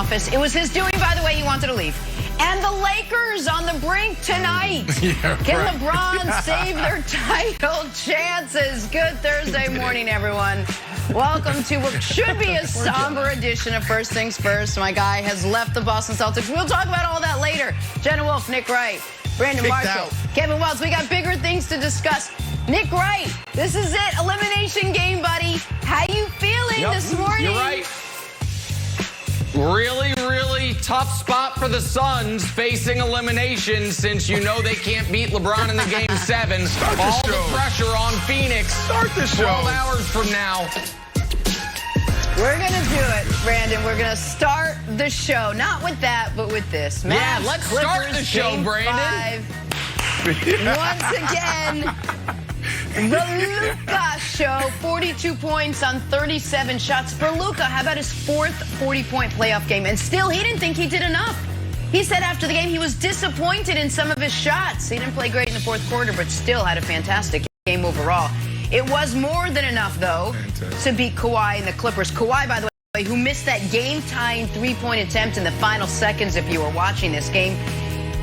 office. It was his doing, by the way, he wanted to leave. And the Lakers on the brink tonight. Can LeBron save their title chances? Good Thursday morning, everyone. Welcome to what should be a somber edition of First Things First. My guy has left the Boston Celtics. We'll talk about all that later. Jenna Wolf, Nick Wright, Brandon Marshall, Kevin Wells. We got bigger things to discuss. Nick Wright, this is it. Elimination game, buddy. How you feeling this morning? You're right. Really tough spot for the Suns facing elimination since you know they can't beat LeBron in the Game 7. All the pressure on Phoenix. Start the show. 12 hours from now. We're going to do it, Brandon. We're going to start the show. Not with that, but with this. Yeah, let's start the show, Brandon. Once again, the Luka show. 42 points on 37 shots for Luka. How about his fourth 40-point playoff game? And still, he didn't think he did enough. He said after the game he was disappointed in some of his shots. He didn't play great in the fourth quarter, but still had a fantastic game overall. It was more than enough, though, to beat Kawhi and the Clippers. Kawhi, by the way, who missed that game-tying three-point attempt in the final seconds if you were watching this game.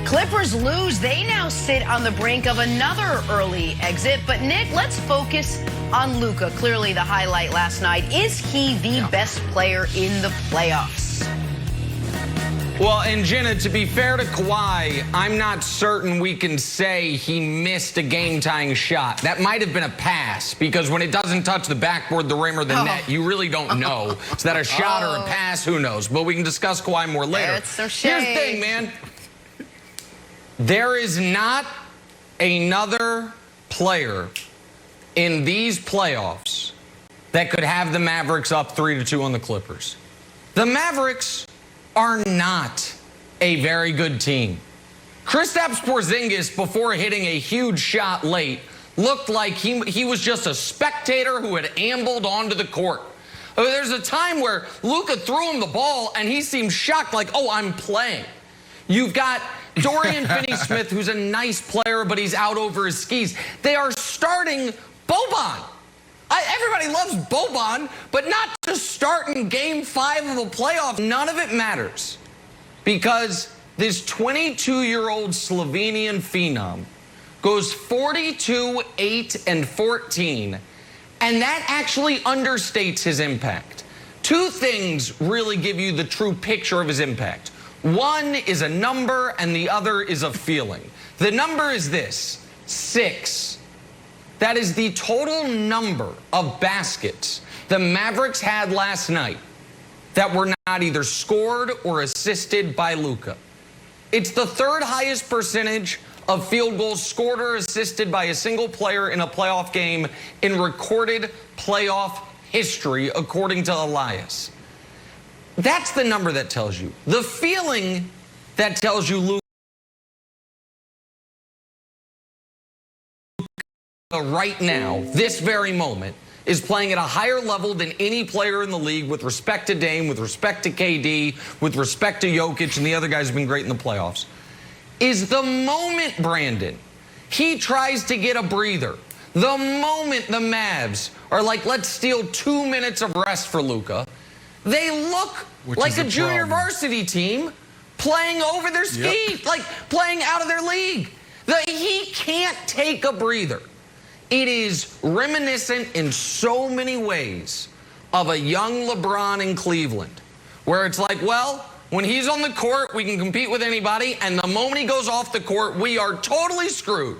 Clippers lose. They now sit on the brink of another early exit. But, Nick, let's focus on Luka. Clearly the highlight last night. Is he the best player in the playoffs? Well, and Jenna, to be fair to Kawhi, I'm not certain we can say he missed a game-tying shot. That might have been a pass, because when it doesn't touch the backboard, the rim, or the net, you really don't know. Is that a shot or a pass? Who knows? But we can discuss Kawhi more later. It's some shade. Here's the thing, man. There is not another player in these playoffs that could have the Mavericks up 3-2 on the Clippers. The Mavericks are not a very good team. Kristaps Porzingis, before hitting a huge shot late, looked like he was just a spectator who had ambled onto the court. There's a time where Luka threw him the ball and he seemed shocked, like, oh, I'm playing. You've got Dorian Finney-Smith, who's a nice player, but he's out over his skis. They are starting Boban. Everybody loves Boban, but not to start in Game 5 of a playoff. None of it matters, because this 22-year-old Slovenian phenom goes 42, 8, and 14, and that actually understates his impact. Two things really give you the true picture of his impact. One is a number, and the other is a feeling. The number is this: 6. That is the total number of baskets the Mavericks had last night that were not either scored or assisted by Luka. It's the third highest percentage of field goals scored or assisted by a single player in a playoff game in recorded playoff history, according to Elias. That's the number that tells you. The feeling that tells you Luka right now, this very moment, is playing at a higher level than any player in the league with respect to Dame, with respect to KD, with respect to Jokic, and the other guys have been great in the playoffs, is the moment, Brandon, he tries to get a breather. The moment the Mavs are like, let's steal 2 minutes of rest for Luka, they look like a junior varsity team playing over their skis, like playing out of their league. He can't take a breather. It is reminiscent in so many ways of a young LeBron in Cleveland, where it's like, well, when he's on the court, we can compete with anybody, and the moment he goes off the court, we are totally screwed.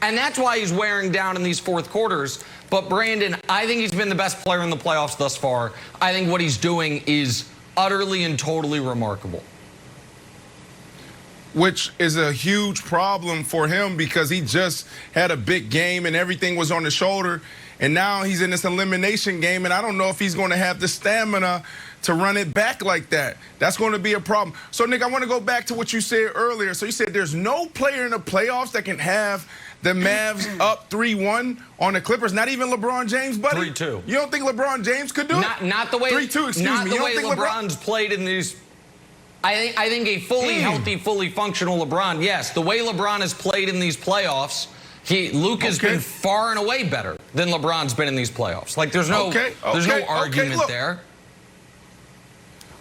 And that's why he's wearing down in these fourth quarters. But, Brandon, I think he's been the best player in the playoffs thus far. I think what he's doing is utterly and totally remarkable. Which is a huge problem for him, because he just had a big game and everything was on the shoulder. And now he's in this elimination game, and I don't know if he's going to have the stamina to run it back like that. That's going to be a problem. So, Nick, I want to go back to what you said earlier. So you said there's no player in the playoffs that can have the Mavs up 3-1 on the Clippers. Not even LeBron James, buddy. 3-2. You don't think LeBron James could do it? Not the way. 3-2. Excuse me. Not the You way don't think LeBron's played in these. I think a fully healthy, fully functional LeBron. Yes, the way LeBron has played in these playoffs, Luka's been far and away better than LeBron's been in these playoffs. Like, there's no argument there.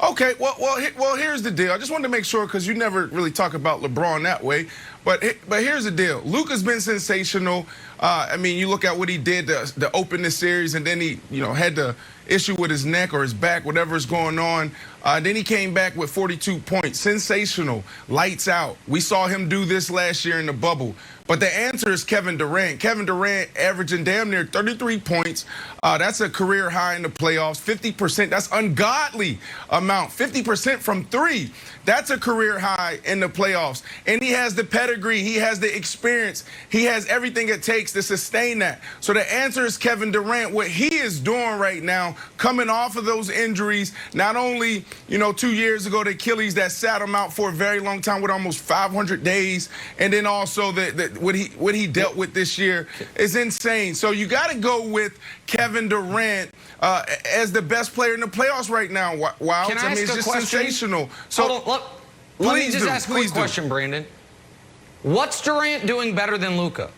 Okay, well, here's the deal. I just wanted to make sure because you never really talk about LeBron that way. But here's the deal. Luka's been sensational. I mean, you look at what he did to open the series, and then he, had the issue with his neck or his back, whatever's going on. Then he came back with 42 points. Sensational. Lights out. We saw him do this last year in the bubble. But the answer is Kevin Durant. Kevin Durant averaging damn near 33 points. That's a career high in the playoffs. 50%. That's ungodly amount. 50% from three. That's a career high in the playoffs. And he has the pedigree. He has the experience. He has everything it takes to sustain that. So the answer is Kevin Durant. What he is doing right now, coming off of those injuries, not only, 2 years ago, the Achilles that sat him out for a very long time with almost 500 days, and then also what he dealt with this year is insane. So you got to go with Kevin Durant as the best player in the playoffs right now. Wow, Can I ask it's a just question? Sensational. So let me just ask a quick question, Brandon. What's Durant doing better than Luka?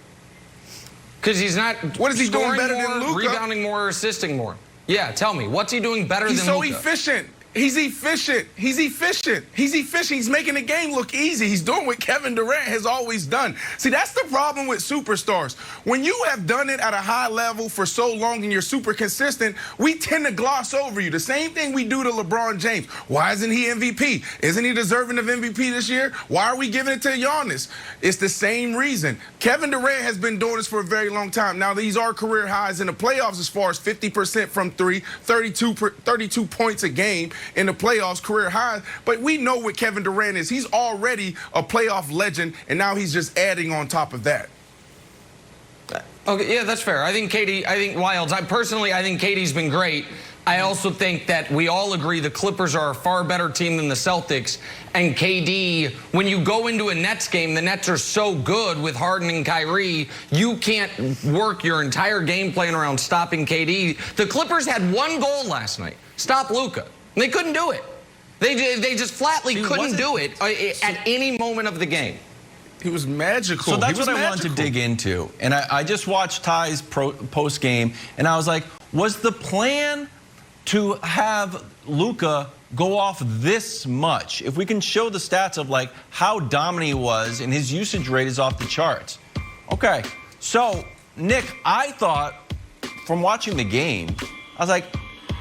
Because he's not. What is he doing better more, than Luka? Rebounding more, or assisting more? Yeah, tell me. What's he doing better than Luka? He's so efficient. He's efficient. He's efficient. He's efficient. He's making the game look easy. He's doing what Kevin Durant has always done. See, that's the problem with superstars. When you have done it at a high level for so long and you're super consistent, we tend to gloss over you. The same thing we do to LeBron James. Why isn't he MVP? Isn't he deserving of MVP this year? Why are we giving it to Giannis? It's the same reason. Kevin Durant has been doing this for a very long time. Now, these are career highs in the playoffs as far as 50% from three, 32 points a game in the playoffs, career highs. But we know what Kevin Durant is. He's already a playoff legend, and now he's just adding on top of that. Okay, yeah, that's fair. I think Wilds, I think KD's been great. I also think that we all agree the Clippers are a far better team than the Celtics. And KD, when you go into a Nets game, the Nets are so good with Harden and Kyrie, you can't work your entire game plan around stopping KD. The Clippers had one goal last night, stop Luka. They couldn't do it. They just flatly couldn't do it at any moment of the game. He was magical. So that's what I wanted to dig into. And I just watched Ty's post game, and I was like, was the plan to have Luka go off this much? If we can show the stats of like how dominant he was, and his usage rate is off the charts. Okay, so Nick, I thought from watching the game, I was like,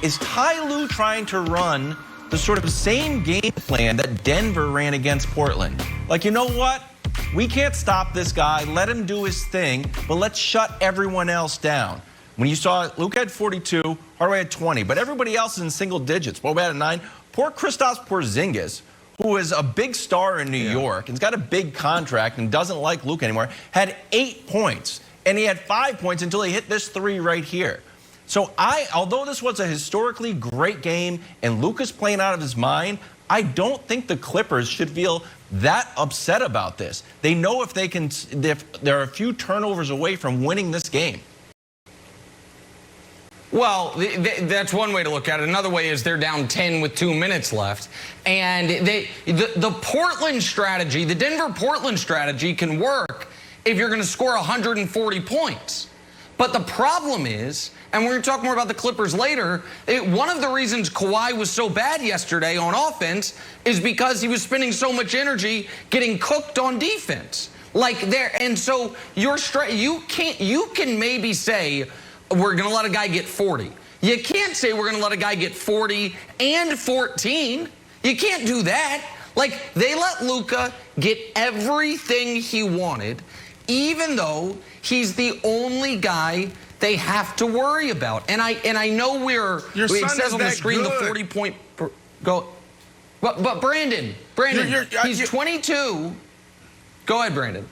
is Ty Lue trying to run the sort of same game plan that Denver ran against Portland? Like, you know what? We can't stop this guy. Let him do his thing, but let's shut everyone else down. When you saw Luka had 42, Hardaway had 20, but everybody else is in single digits. Boba had 9. Poor Kristaps Porzingis, who is a big star in New York and's got a big contract and doesn't like Luka anymore, had 8 points. And he had 5 points until he hit this 3 right here. So although this was a historically great game and Luka's playing out of his mind, I don't think the Clippers should feel that upset about this. They know if they're a few turnovers away from winning this game. Well, that's one way to look at it. Another way is they're down 10 with 2 minutes left. And the Portland strategy, the Denver-Portland strategy can work if you're going to score 140 points. But the problem is, and we're going to talk more about the Clippers later, one of the reasons Kawhi was so bad yesterday on offense is because he was spending so much energy getting cooked on defense. And so you can maybe say we're going to let a guy get 40. You can't say we're going to let a guy get 40 and 14. You can't do that. Like, they let Luka get everything he wanted, even though he's the only guy they have to worry about. And I know it says on the screen the 40-point go. But Brandon, he's 22. Go ahead, Brandon.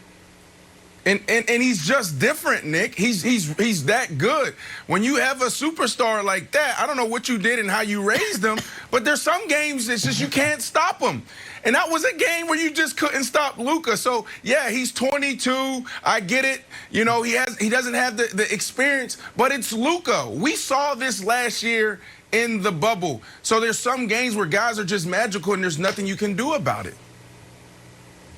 And he's just different, Nick. He's that good. When you have a superstar like that, I don't know what you did and how you raised him, but there's some games it's just you can't stop him. And that was a game where you just couldn't stop Luka. So yeah, he's 22. I get it. You know, he doesn't have the experience, but it's Luka. We saw this last year in the bubble. So there's some games where guys are just magical and there's nothing you can do about it.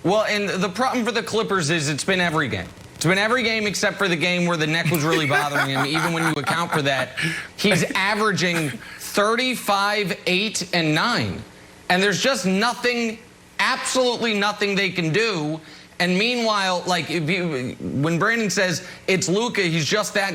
Well, and the problem for the Clippers is it's been every game. It's been every game except for the game where the neck was really bothering him. Even when you account for that, he's averaging 35, 8, and 9. And there's just nothing, absolutely nothing they can do. And meanwhile, like when Brandon says it's Luka, he's just that